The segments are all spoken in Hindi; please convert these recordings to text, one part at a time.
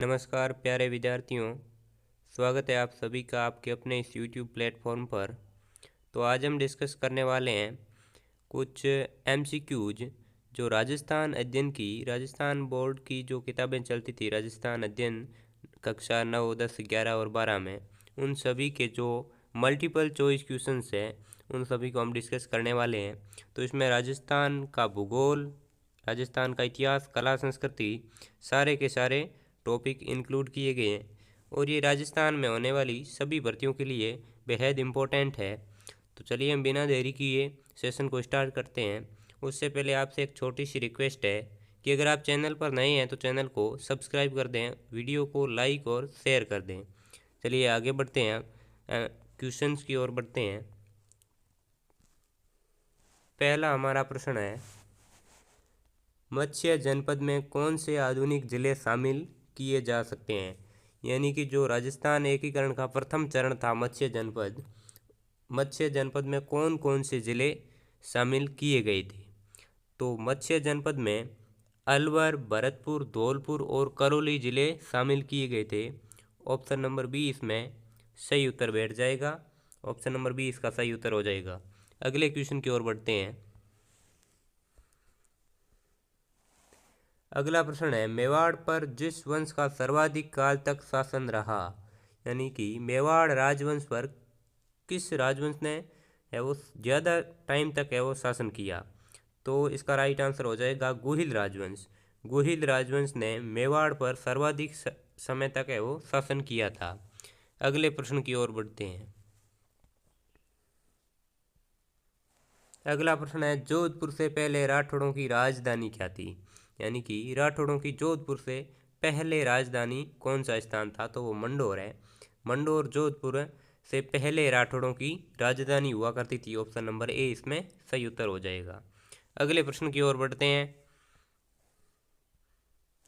नमस्कार प्यारे विद्यार्थियों, स्वागत है आप सभी का आपके अपने इस YouTube प्लेटफॉर्म पर। तो आज हम डिस्कस करने वाले हैं कुछ MCQs जो राजस्थान बोर्ड की जो किताबें चलती थी राजस्थान अध्ययन कक्षा 9, 10, 11 और 12 में, उन सभी के जो मल्टीपल चॉइस क्वेश्चंस हैं उन सभी को हम डिस्कस करने वाले हैं। तो इसमें राजस्थान का भूगोल, राजस्थान का इतिहास, कला, संस्कृति, सारे के सारे टॉपिक इंक्लूड किए गए हैं और ये राजस्थान में होने वाली सभी भर्तियों के लिए बेहद इम्पोर्टेंट है। तो चलिए हम बिना देरी किए सेशन को स्टार्ट करते हैं। उससे पहले आपसे एक छोटी सी रिक्वेस्ट है कि अगर आप चैनल पर नए हैं तो चैनल को सब्सक्राइब कर दें, वीडियो को लाइक और शेयर कर दें। चलिए आगे बढ़ते हैं, क्वेश्चंस की ओर बढ़ते हैं। पहला हमारा प्रश्न है, मत्स्य जनपद में कौन से आधुनिक जिले शामिल किए जा सकते हैं? यानी कि जो राजस्थान एकीकरण का प्रथम चरण था मत्स्य जनपद में कौन कौन से ज़िले शामिल किए गए थे? तो मत्स्य जनपद में अलवर, भरतपुर, धौलपुर और करौली ज़िले शामिल किए गए थे। ऑप्शन नंबर बी इसमें सही उत्तर बैठ जाएगा। ऑप्शन नंबर बी इसका सही उत्तर हो जाएगा। अगले क्वेश्चन की ओर बढ़ते हैं। अगला प्रश्न है, मेवाड़ पर जिस वंश का सर्वाधिक काल तक शासन रहा, यानी कि मेवाड़ राजवंश पर किस राजवंश ने है वो ज़्यादा टाइम तक है वो शासन किया? तो इसका राइट आंसर हो जाएगा गुहिल राजवंश। गुहिल राजवंश ने मेवाड़ पर सर्वाधिक समय तक है वो शासन किया था। अगले प्रश्न की ओर बढ़ते हैं। अगला प्रश्न है, जोधपुर से पहले राठौड़ों की राजधानी क्या थी? यानी कि राठौड़ों की जोधपुर से पहले राजधानी कौन सा स्थान था? तो वो मंडोर है। मंडोर जोधपुर से पहले राठौड़ों की राजधानी हुआ करती थी। ऑप्शन नंबर ए इसमें सही उत्तर हो जाएगा। अगले प्रश्न की ओर बढ़ते हैं।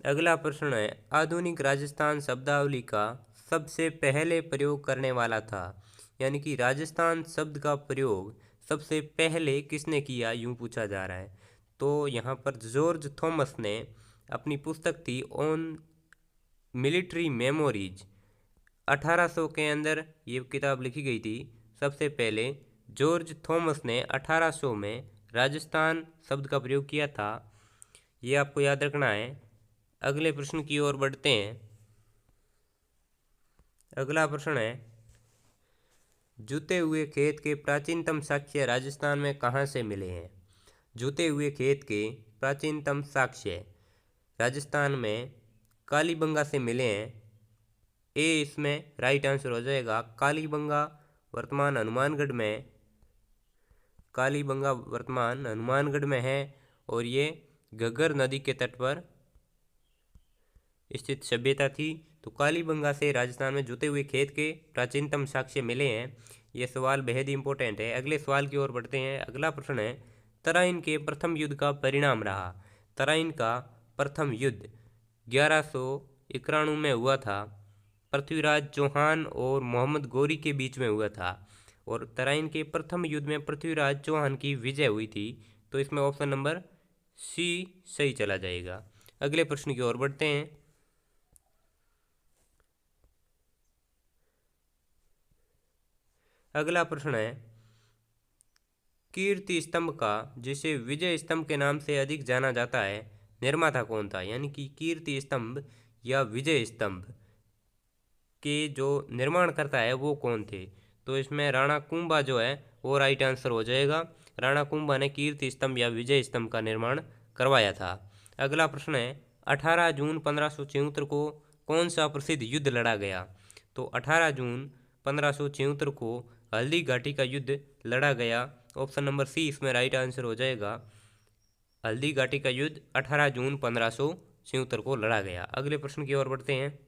अगला प्रश्न है, आधुनिक राजस्थान शब्दावली का सबसे पहले प्रयोग करने वाला था? यानी कि राजस्थान शब्द का प्रयोग सबसे पहले किसने किया, यूं पूछा जा रहा है। तो यहाँ पर जॉर्ज थॉमस ने अपनी पुस्तक थी ऑन मिलिट्री मेमोरीज, 1800 के अंदर ये किताब लिखी गई थी। सबसे पहले जॉर्ज थॉमस ने 1800 में राजस्थान शब्द का प्रयोग किया था, ये आपको याद रखना है। अगले प्रश्न की ओर बढ़ते हैं। अगला प्रश्न है, जुते हुए खेत के प्राचीनतम साक्ष्य राजस्थान में कहाँ से मिले हैं? जुते हुए खेत के प्राचीनतम साक्ष्य राजस्थान में कालीबंगा से मिले हैं। ए इसमें राइट आंसर हो जाएगा। कालीबंगा वर्तमान हनुमानगढ़ में है और ये घग्गर नदी के तट पर स्थित सभ्यता थी। तो कालीबंगा से राजस्थान में जुते हुए खेत के प्राचीनतम साक्ष्य मिले हैं। ये सवाल बेहद इंपॉर्टेंट है। अगले सवाल की ओर बढ़ते हैं। अगला प्रश्न है, तराइन के प्रथम युद्ध का परिणाम रहा। तराइन का प्रथम युद्ध 1191 में हुआ था। पृथ्वीराज चौहान और मोहम्मद गौरी के बीच में हुआ था और तराइन के प्रथम युद्ध में पृथ्वीराज चौहान की विजय हुई थी। तो इसमें ऑप्शन नंबर सी सही चला जाएगा। अगले प्रश्न की ओर बढ़ते हैं। अगला प्रश्न है, कीर्ति स्तंभ का, जिसे विजय स्तंभ के नाम से अधिक जाना जाता है, निर्माता कौन था? यानी कि कीर्ति स्तंभ या विजय स्तंभ के जो निर्माण करता है वो कौन थे? तो इसमें राणा कुंभा जो है वो राइट आंसर हो जाएगा। राणा कुंभा ने कीर्ति स्तंभ या विजय स्तंभ का निर्माण करवाया था। अगला प्रश्न है, 18 जून 1576 को कौन सा प्रसिद्ध युद्ध लड़ा गया? तो 18 जून 1576 को हल्दी घाटी का युद्ध लड़ा गया। ऑप्शन नंबर सी इसमें राइट आंसर हो जाएगा। हल्दी घाटी का युद्ध 18 जून 1576 को लड़ा गया। अगले प्रश्न की ओर बढ़ते हैं।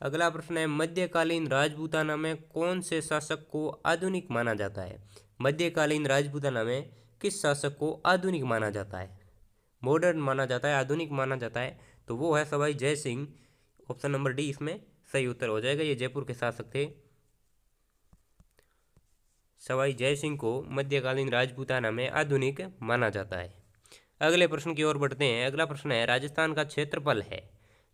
अगला प्रश्न है, मध्यकालीन राजपूताना में कौन से शासक को आधुनिक माना जाता है? मध्यकालीन राजपूताना में किस शासक को आधुनिक माना जाता है, मॉडर्न माना जाता है, आधुनिक माना जाता है? तो वो है Sawai Jai Singh. Option number D इसमें सही उत्तर हो जाएगा। ये जयपुर के शासक थे। सवाई जय सिंह को मध्यकालीन राजपूताना में आधुनिक माना जाता है। अगले प्रश्न की ओर बढ़ते हैं। अगला प्रश्न है राजस्थान का क्षेत्रफल है,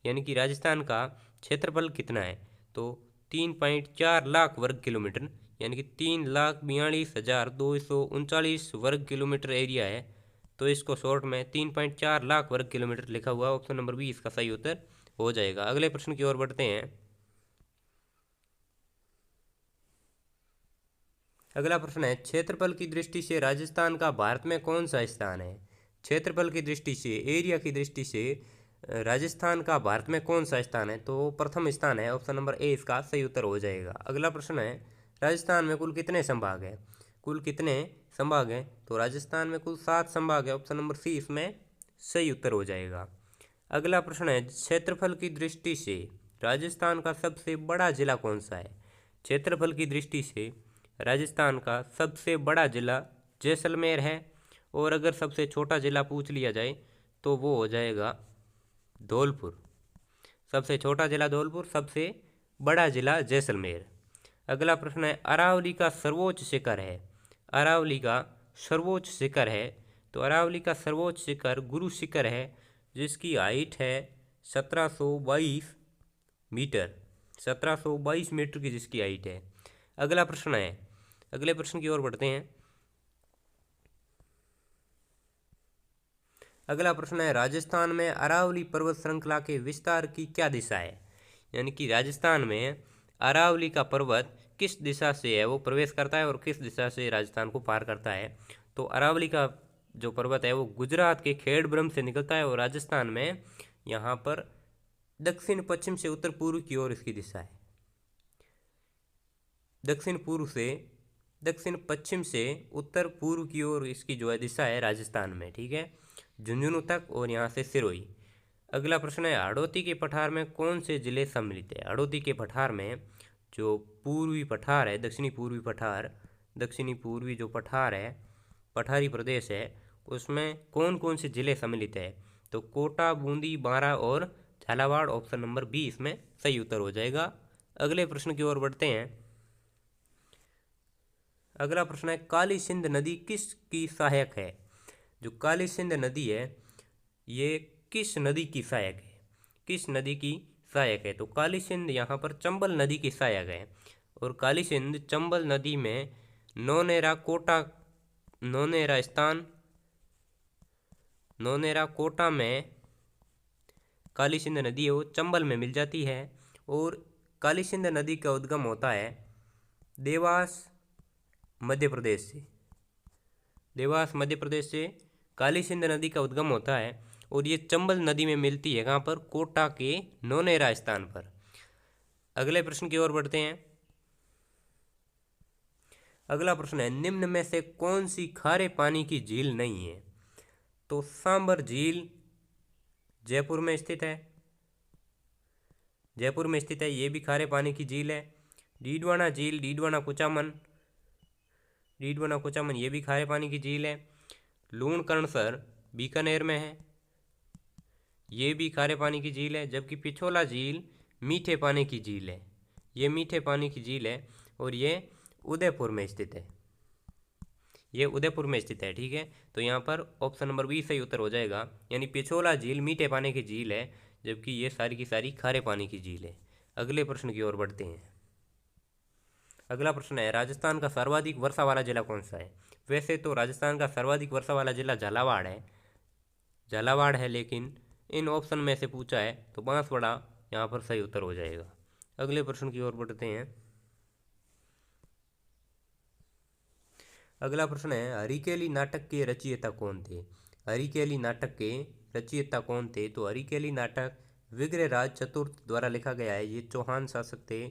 यानी कि राजस्थान का क्षेत्रफल कितना है। तो 3.4 लाख वर्ग किलोमीटर, यानी कि 3,42,239 वर्ग किलोमीटर एरिया है। तो इसको शॉर्ट में 3.4 लाख वर्ग किलोमीटर लिखा हुआ है। ऑप्शन नंबर बी इसका सही उत्तर हो जाएगा। अगले प्रश्न की ओर बढ़ते हैं। अगला प्रश्न है क्षेत्रफल की दृष्टि से राजस्थान का भारत में कौन सा स्थान है। क्षेत्रफल की दृष्टि से, एरिया की दृष्टि से राजस्थान का भारत में कौन सा स्थान है। तो प्रथम स्थान है। ऑप्शन नंबर ए इसका सही उत्तर हो जाएगा। अगला प्रश्न है राजस्थान में कुल कितने संभाग हैं। कुल कितने संभाग हैं। तो राजस्थान में कुल 7 संभाग है। ऑप्शन नंबर सी इसमें सही उत्तर हो जाएगा। अगला प्रश्न है क्षेत्रफल की दृष्टि से राजस्थान का सबसे बड़ा जिला कौन सा है। क्षेत्रफल की दृष्टि से राजस्थान का सबसे बड़ा जिला जैसलमेर है, और अगर सबसे छोटा जिला पूछ लिया जाए तो वो हो जाएगा धौलपुर। सबसे छोटा जिला धौलपुर, सबसे बड़ा जिला जैसलमेर। अगला प्रश्न है अरावली का सर्वोच्च शिखर है। अरावली का सर्वोच्च शिखर है। तो अरावली का सर्वोच्च शिखर गुरु शिखर है, जिसकी हाइट है 1722 मीटर। 1722 मीटर की जिसकी हाइट है। अगला प्रश्न है, अगले प्रश्न की ओर बढ़ते हैं। अगला प्रश्न है राजस्थान में अरावली पर्वत श्रृंखला के विस्तार की क्या दिशा है। यानी कि राजस्थान में अरावली का पर्वत किस दिशा से है वो प्रवेश करता है, और किस दिशा से राजस्थान को पार करता है। तो अरावली का जो पर्वत है वो गुजरात के खेड़ब्रह्म से निकलता है, और राजस्थान में यहाँ पर दक्षिण पश्चिम से उत्तर पूर्व की ओर इसकी दिशा है। दक्षिण पूर्व से, दक्षिण पश्चिम से उत्तर पूर्व की ओर इसकी जो है दिशा है राजस्थान में, ठीक है, झुंझुनू तक, और यहाँ से सिरोही। अगला प्रश्न है हाड़ौती के पठार में कौन से जिले सम्मिलित है। हाड़ौती के पठार में जो पूर्वी पठार है, दक्षिणी पूर्वी पठार, दक्षिणी पूर्वी जो पठार है, पठारी प्रदेश है, उसमें कौन कौन से जिले सम्मिलित है। तो कोटा, बूंदी, बारां और झालावाड़। ऑप्शन नंबर बी इसमें सही उत्तर हो जाएगा। अगले प्रश्न की ओर बढ़ते हैं। अगला प्रश्न है काली सिंध नदी किसकी सहायक है। जो काली सिंध नदी है ये किस नदी की सहायक है। किस नदी की सहायक है। तो काली सिंध यहाँ पर चंबल नदी की सहायक है, और काली सिंध चंबल नदी में नौनेरा कोटा, नौनेरा स्थान, नौनेरा कोटा में काली सिंध नदी है वो चंबल में मिल जाती है। और काली सिंध नदी का उद्गम होता है देवास मध्य प्रदेश से। देवास मध्य प्रदेश से काली सिंध नदी का उद्गम होता है, और ये चंबल नदी में मिलती है कहाँ पर, कोटा के नौनेरा स्थान पर। अगले प्रश्न की ओर बढ़ते हैं। अगला प्रश्न है निम्न में से कौन सी खारे पानी की झील नहीं है। तो सांबर झील जयपुर में स्थित है, जयपुर में स्थित है, ये भी खारे पानी की झील है। डीडवाना झील, डीडवाना कुचामन, डीडवाना कुचामन ये भी खारे पानी की झील है। लूणकरणसर बीकानेर में है, ये भी खारे पानी की झील है। जबकि पिछोला झील मीठे पानी की झील है, ये मीठे पानी की झील है, और ये उदयपुर में स्थित है, ये उदयपुर में स्थित है, ठीक है। तो यहाँ पर ऑप्शन नंबर बी सही उत्तर हो जाएगा। यानी पिछोला झील मीठे पानी की झील है, जबकि ये सारी की सारी खारे पानी की झील है। अगले प्रश्न की ओर बढ़ते हैं। अगला प्रश्न है राजस्थान का सर्वाधिक वर्षा वाला जिला कौन सा है। वैसे तो राजस्थान का सर्वाधिक वर्षा वाला जिला झालावाड़ है, झालावाड़ है, लेकिन इन ऑप्शन में से पूछा है तो बांसवाड़ा यहाँ पर सही उत्तर हो जाएगा। अगले प्रश्न की ओर बढ़ते हैं। अगला प्रश्न है हरिकेली नाटक के रचयिता कौन थे। हरिकेली नाटक के रचयिता कौन थे। तो हरिकेली नाटक विग्रहराज चतुर्थ द्वारा लिखा गया है। ये चौहान शासक थे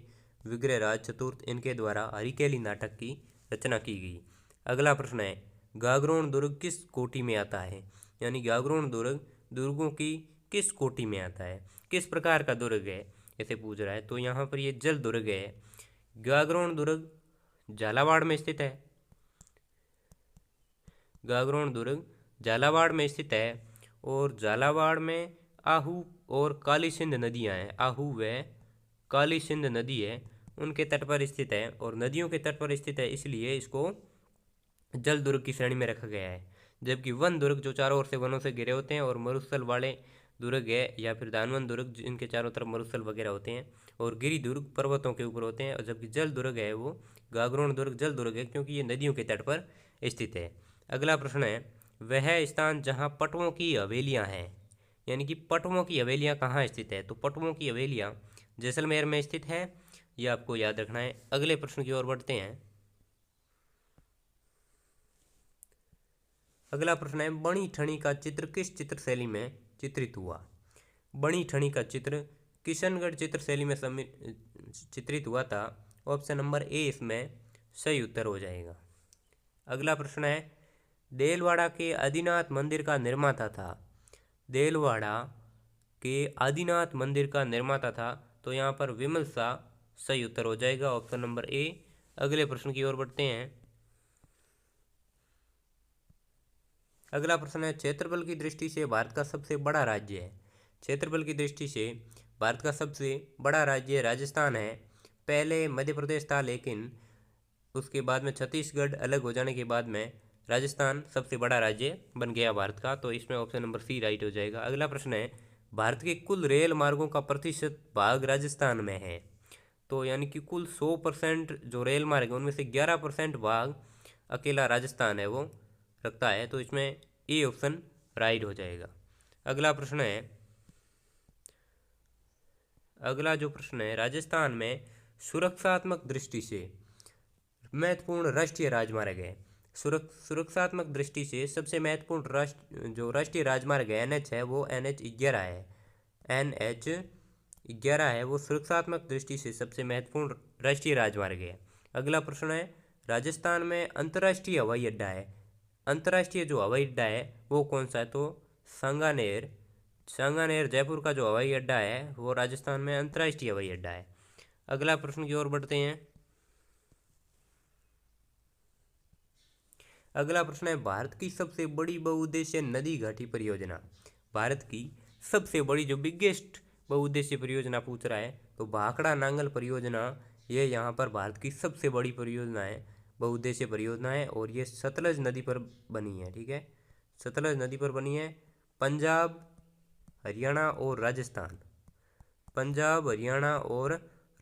विग्रहराज चतुर्थ, इनके द्वारा हरिकेली नाटक की रचना की गई। अगला प्रश्न है गागरोन दुर्ग किस कोटि में आता है। यानी गागरोन दुर्ग दुर्गों की किस कोटि में आता है, किस प्रकार का दुर्ग है, ऐसे पूछ रहा है। तो यहाँ पर ये जल दुर्ग है। गागरोन दुर्ग झालावाड़ में स्थित है, गागरोन दुर्ग झालावाड़ में स्थित है, और झालावाड़ में आहू और काली सिंध नदियाँ हैं। आहू व काली सिंध नदी है, उनके तट पर स्थित है, और नदियों के तट पर स्थित है, इसलिए इसको जल दुर्ग की श्रेणी में रखा गया है। जबकि वन दुर्ग जो चारों ओर से वनों से घिरे होते हैं, और मरुस्थल वाले दुर्ग है या फिर दानवन दुर्ग जिनके चारों तरफ मरुस्थल वगैरह होते हैं, और गिरि दुर्ग पर्वतों के ऊपर होते हैं। और जबकि जल दुर्ग है वो गागरोण दुर्ग जल दुर्ग है, क्योंकि ये नदियों के तट पर स्थित है। अगला प्रश्न है, वह स्थान जहाँ पटवों की हवेलियाँ हैं, यानी कि पटवों की हवेलियाँ कहाँ स्थित है, तो पटवों की हवेलियाँ जैसलमेर में स्थित है, ये आपको याद रखना है। अगले प्रश्न की ओर बढ़ते हैं। अगला प्रश्न है, बणी ठनी का चित्र किस चित्र शैली में चित्रित हुआ। बणी ठनी का चित्र किशनगढ़ चित्र शैली में चित्रित हुआ था। ऑप्शन नंबर ए इसमें सही उत्तर हो जाएगा। अगला प्रश्न है, देलवाड़ा के आदिनाथ मंदिर का निर्माता था। देलवाड़ा के आदिनाथ मंदिर का निर्माता था, तो यहाँ पर विमल शाह सही उत्तर हो जाएगा, ऑप्शन नंबर ए। अगले प्रश्न की ओर बढ़ते हैं। अगला प्रश्न है, क्षेत्रफल की दृष्टि से भारत का सबसे बड़ा राज्य है। क्षेत्रफल की दृष्टि से भारत का सबसे बड़ा राज्य राजस्थान है। पहले मध्य प्रदेश था, लेकिन उसके बाद में छत्तीसगढ़ अलग हो जाने के बाद में राजस्थान सबसे बड़ा राज्य बन गया भारत का, तो इसमें ऑप्शन नंबर सी राइट हो जाएगा। अगला प्रश्न है, भारत के कुल रेल मार्गों का प्रतिशत भाग राजस्थान में है। तो यानी कि कुल 100% जो रेल मार्ग है उनमें से 11% भाग अकेला राजस्थान है वो रखता है, तो इसमें ए ऑप्शन राइट हो जाएगा। अगला प्रश्न है, अगला जो प्रश्न है, राजस्थान में सुरक्षात्मक दृष्टि से महत्वपूर्ण राष्ट्रीय राजमार्ग है। सुरक्षात्मक दृष्टि से सबसे महत्वपूर्ण जो राष्ट्रीय राजमार्ग है NH है, वो NH11 है। NH11 है वो सुरक्षात्मक दृष्टि से सबसे महत्वपूर्ण राष्ट्रीय राजमार्ग है। अगला प्रश्न है, राजस्थान में अंतर्राष्ट्रीय हवाई अड्डा है। अंतर्राष्ट्रीय जो हवाई अड्डा है वो कौन सा है, तो सांगानेर जयपुर का जो हवाई अड्डा है वो राजस्थान में अंतर्राष्ट्रीय हवाई अड्डा है। अगला प्रश्न की ओर बढ़ते हैं। अगला प्रश्न है, भारत की सबसे बड़ी बहुउद्देशीय नदी घाटी परियोजना। भारत की सबसे बड़ी जो बिगेस्ट बहुउद्देशीय परियोजना पूछ रहा है, तो भाखड़ा नांगल परियोजना ये यहाँ पर भारत की सबसे बड़ी परियोजना है, बहुउद्देशीय परियोजना है, और ये सतलज नदी पर बनी है। ठीक है, सतलज नदी पर बनी है। पंजाब, हरियाणा और राजस्थान, पंजाब, हरियाणा और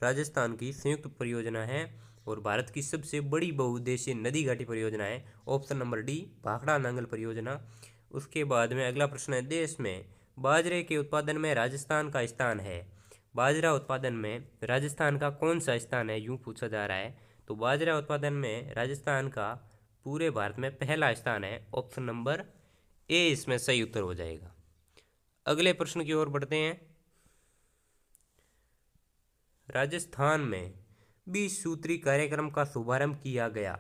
राजस्थान की संयुक्त परियोजना है, और भारत की सबसे बड़ी बहुउद्देशीय नदी घाटी परियोजना है, option number D Bhakra Nangal परियोजना। उसके बाद में अगला प्रश्न है, देश में बाजरे के उत्पादन में राजस्थान का स्थान है। बाजरा उत्पादन में राजस्थान का कौन सा स्थान है, यूँ पूछा जा रहा है, तो बाजरा उत्पादन में राजस्थान का पूरे भारत में पहला स्थान है, ऑप्शन नंबर ए इसमें सही उत्तर हो जाएगा। अगले प्रश्न की ओर बढ़ते हैं। राजस्थान में 20 सूत्री कार्यक्रम का शुभारंभ किया गया।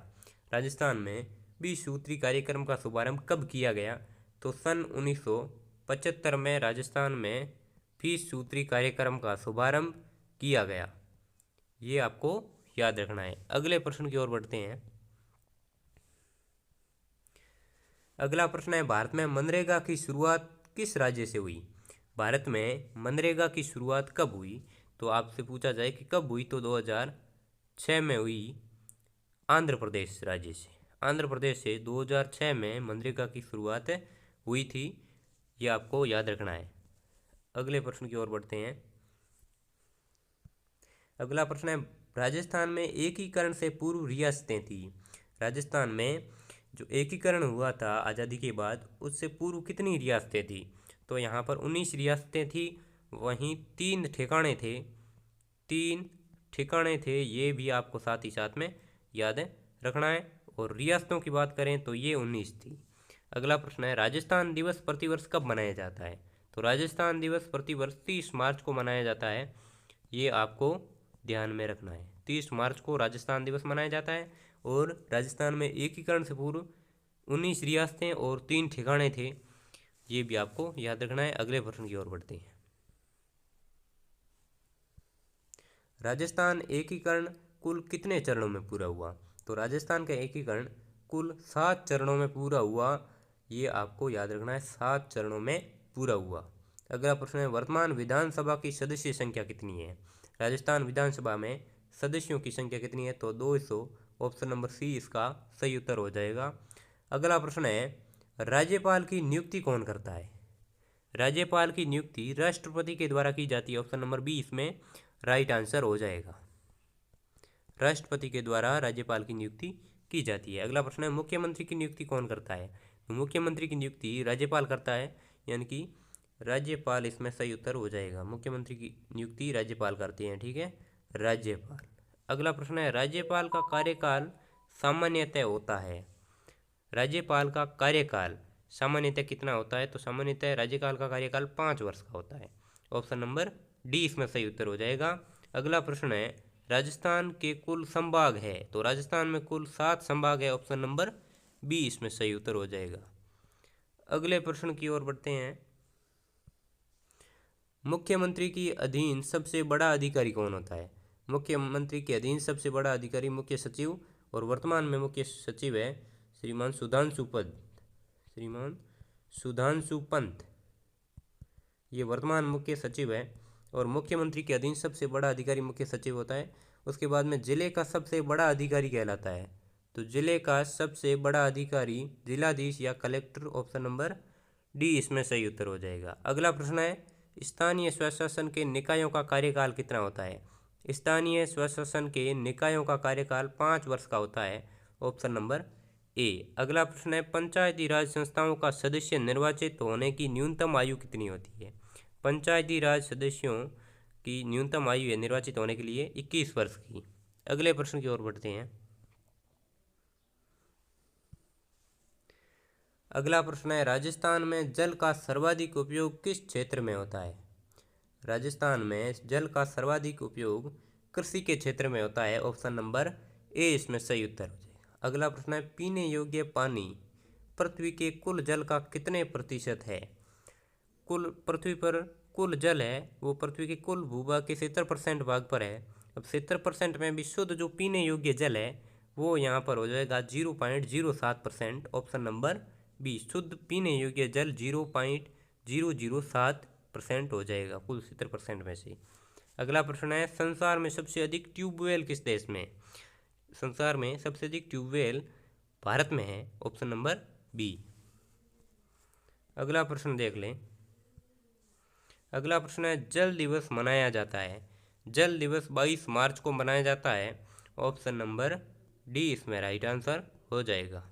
राजस्थान में 20 सूत्री कार्यक्रम का शुभारंभ कब किया गया, तो सन 1975 में राजस्थान में 20 सूत्री कार्यक्रम का शुभारंभ किया गया, ये आपको याद रखना है। अगले प्रश्न की ओर बढ़ते हैं। अगला प्रश्न है, भारत में मनरेगा की शुरुआत किस राज्य से हुई। भारत में मनरेगा की शुरुआत कब हुई, तो आपसे पूछा जाए कि कब हुई, तो 2006 में हुई आंध्र प्रदेश राज्य से। आंध्र प्रदेश से 2006 में मनरेगा की शुरुआत हुई थी, ये आपको याद रखना है। अगले प्रश्न की ओर बढ़ते हैं। अगला प्रश्न है, राजस्थान में एकीकरण से पूर्व रियासतें थी। राजस्थान में जो एकीकरण हुआ था आज़ादी के बाद, उससे पूर्व कितनी रियासतें थी, तो यहाँ पर 19 रियासतें थी, वहीं 3 ठिकाने थे। 3 ठिकाने थे, ये भी आपको साथ ही साथ में याद रखना है। और रियासतों की बात करें तो ये 19 थी। अगला प्रश्न है, राजस्थान दिवस प्रतिवर्ष कब मनाया जाता है, तो राजस्थान दिवस प्रतिवर्ष 30 मार्च को मनाया जाता है, ये आपको ध्यान में रखना है। 30 मार्च को राजस्थान दिवस मनाया जाता है, और राजस्थान में एकीकरण से पूर्व 19 रियासतें और 3 ठिकाने थे, ये भी आपको याद रखना है। अगले प्रश्न की ओर बढ़ते हैं। राजस्थान एकीकरण कुल कितने चरणों में पूरा हुआ, तो राजस्थान का एकीकरण कुल 7 चरणों में पूरा हुआ, ये आपको याद रखना है, 7 चरणों में पूरा हुआ। अगला प्रश्न है, वर्तमान विधानसभा की सदस्य संख्या कितनी है। राजस्थान विधानसभा में सदस्यों की संख्या कितनी है, तो 200, ऑप्शन नंबर सी इसका सही उत्तर हो जाएगा। अगला प्रश्न है, राज्यपाल की नियुक्ति कौन करता है? राज्यपाल की नियुक्ति राष्ट्रपति के द्वारा की जाती है। ऑप्शन नंबर बी इसमें राइट आंसर हो जाएगा। राष्ट्रपति के द्वारा राज्यपाल की नियुक्ति की जाती है। अगला प्रश्न है, मुख्यमंत्री की नियुक्ति कौन करता है? तो मुख्यमंत्री की नियुक्ति राज्यपाल करता है, यानी कि राज्यपाल इसमें सही उत्तर हो जाएगा। मुख्यमंत्री की नियुक्ति राज्यपाल करते हैं, ठीक है, राज्यपाल। अगला प्रश्न है, राज्यपाल का कार्यकाल सामान्यतः होता है। राज्यपाल का कार्यकाल सामान्यतः कितना होता है? तो सामान्यतः राज्यपाल का कार्यकाल 5 वर्ष का होता है। ऑप्शन नंबर डी इसमें सही उत्तर हो जाएगा। अगला प्रश्न है, राजस्थान के कुल संभाग है? तो राजस्थान में कुल 7 संभाग है। ऑप्शन नंबर बी इसमें सही उत्तर हो जाएगा। अगले प्रश्न की ओर बढ़ते हैं, मुख्यमंत्री की अधीन सबसे बड़ा अधिकारी कौन होता है? मुख्यमंत्री के अधीन सबसे बड़ा अधिकारी मुख्य सचिव, और वर्तमान में मुख्य सचिव है श्रीमान सुधांशु पंत, ये वर्तमान मुख्य सचिव है। और मुख्यमंत्री के अधीन सबसे बड़ा अधिकारी मुख्य सचिव होता है। उसके बाद में जिले का सबसे बड़ा अधिकारी कहलाता है। तो जिले का सबसे बड़ा अधिकारी जिलाधीश या कलेक्टर। ऑप्शन नंबर डी इसमें सही उत्तर हो जाएगा। अगला प्रश्न है, स्थानीय स्वशासन के निकायों का कार्यकाल कितना होता है? स्थानीय स्वशासन के निकायों का कार्यकाल 5 वर्ष का होता है। Option number A. अगला प्रश्न है, पंचायती राज संस्थाओं का सदस्य निर्वाचित होने की न्यूनतम आयु कितनी होती है? पंचायती राज सदस्यों की न्यूनतम आयु है निर्वाचित होने के लिए 21 वर्ष की। अगले प्रश्न की ओर बढ़ते हैं। अगला प्रश्न है, राजस्थान में जल का सर्वाधिक उपयोग किस क्षेत्र में होता है? राजस्थान में जल का सर्वाधिक उपयोग कृषि के क्षेत्र में होता है। ऑप्शन नंबर ए इसमें सही उत्तर हो जाएगा। अगला प्रश्न है, पीने योग्य पानी पृथ्वी के कुल जल का कितने प्रतिशत है? कुल पृथ्वी पर कुल जल है वो पृथ्वी के कुल भूभाग के 70% भाग पर है। अब 70% में भी शुद्ध जो पीने योग्य जल है वो यहाँ पर हो जाएगा 0.07%। ऑप्शन नंबर बी, शुद्ध पीने योग्य जल 0.007% हो जाएगा कुल 70% में से। अगला प्रश्न है, संसार में सबसे अधिक ट्यूबवेल किस देश में? संसार में सबसे अधिक ट्यूबवेल भारत में है। Option number B. अगला प्रश्न देख लें। अगला प्रश्न है, जल दिवस मनाया जाता है? जल दिवस 22 मार्च को मनाया जाता है। ऑप्शन नंबर डी इसमें राइट आंसर हो जाएगा।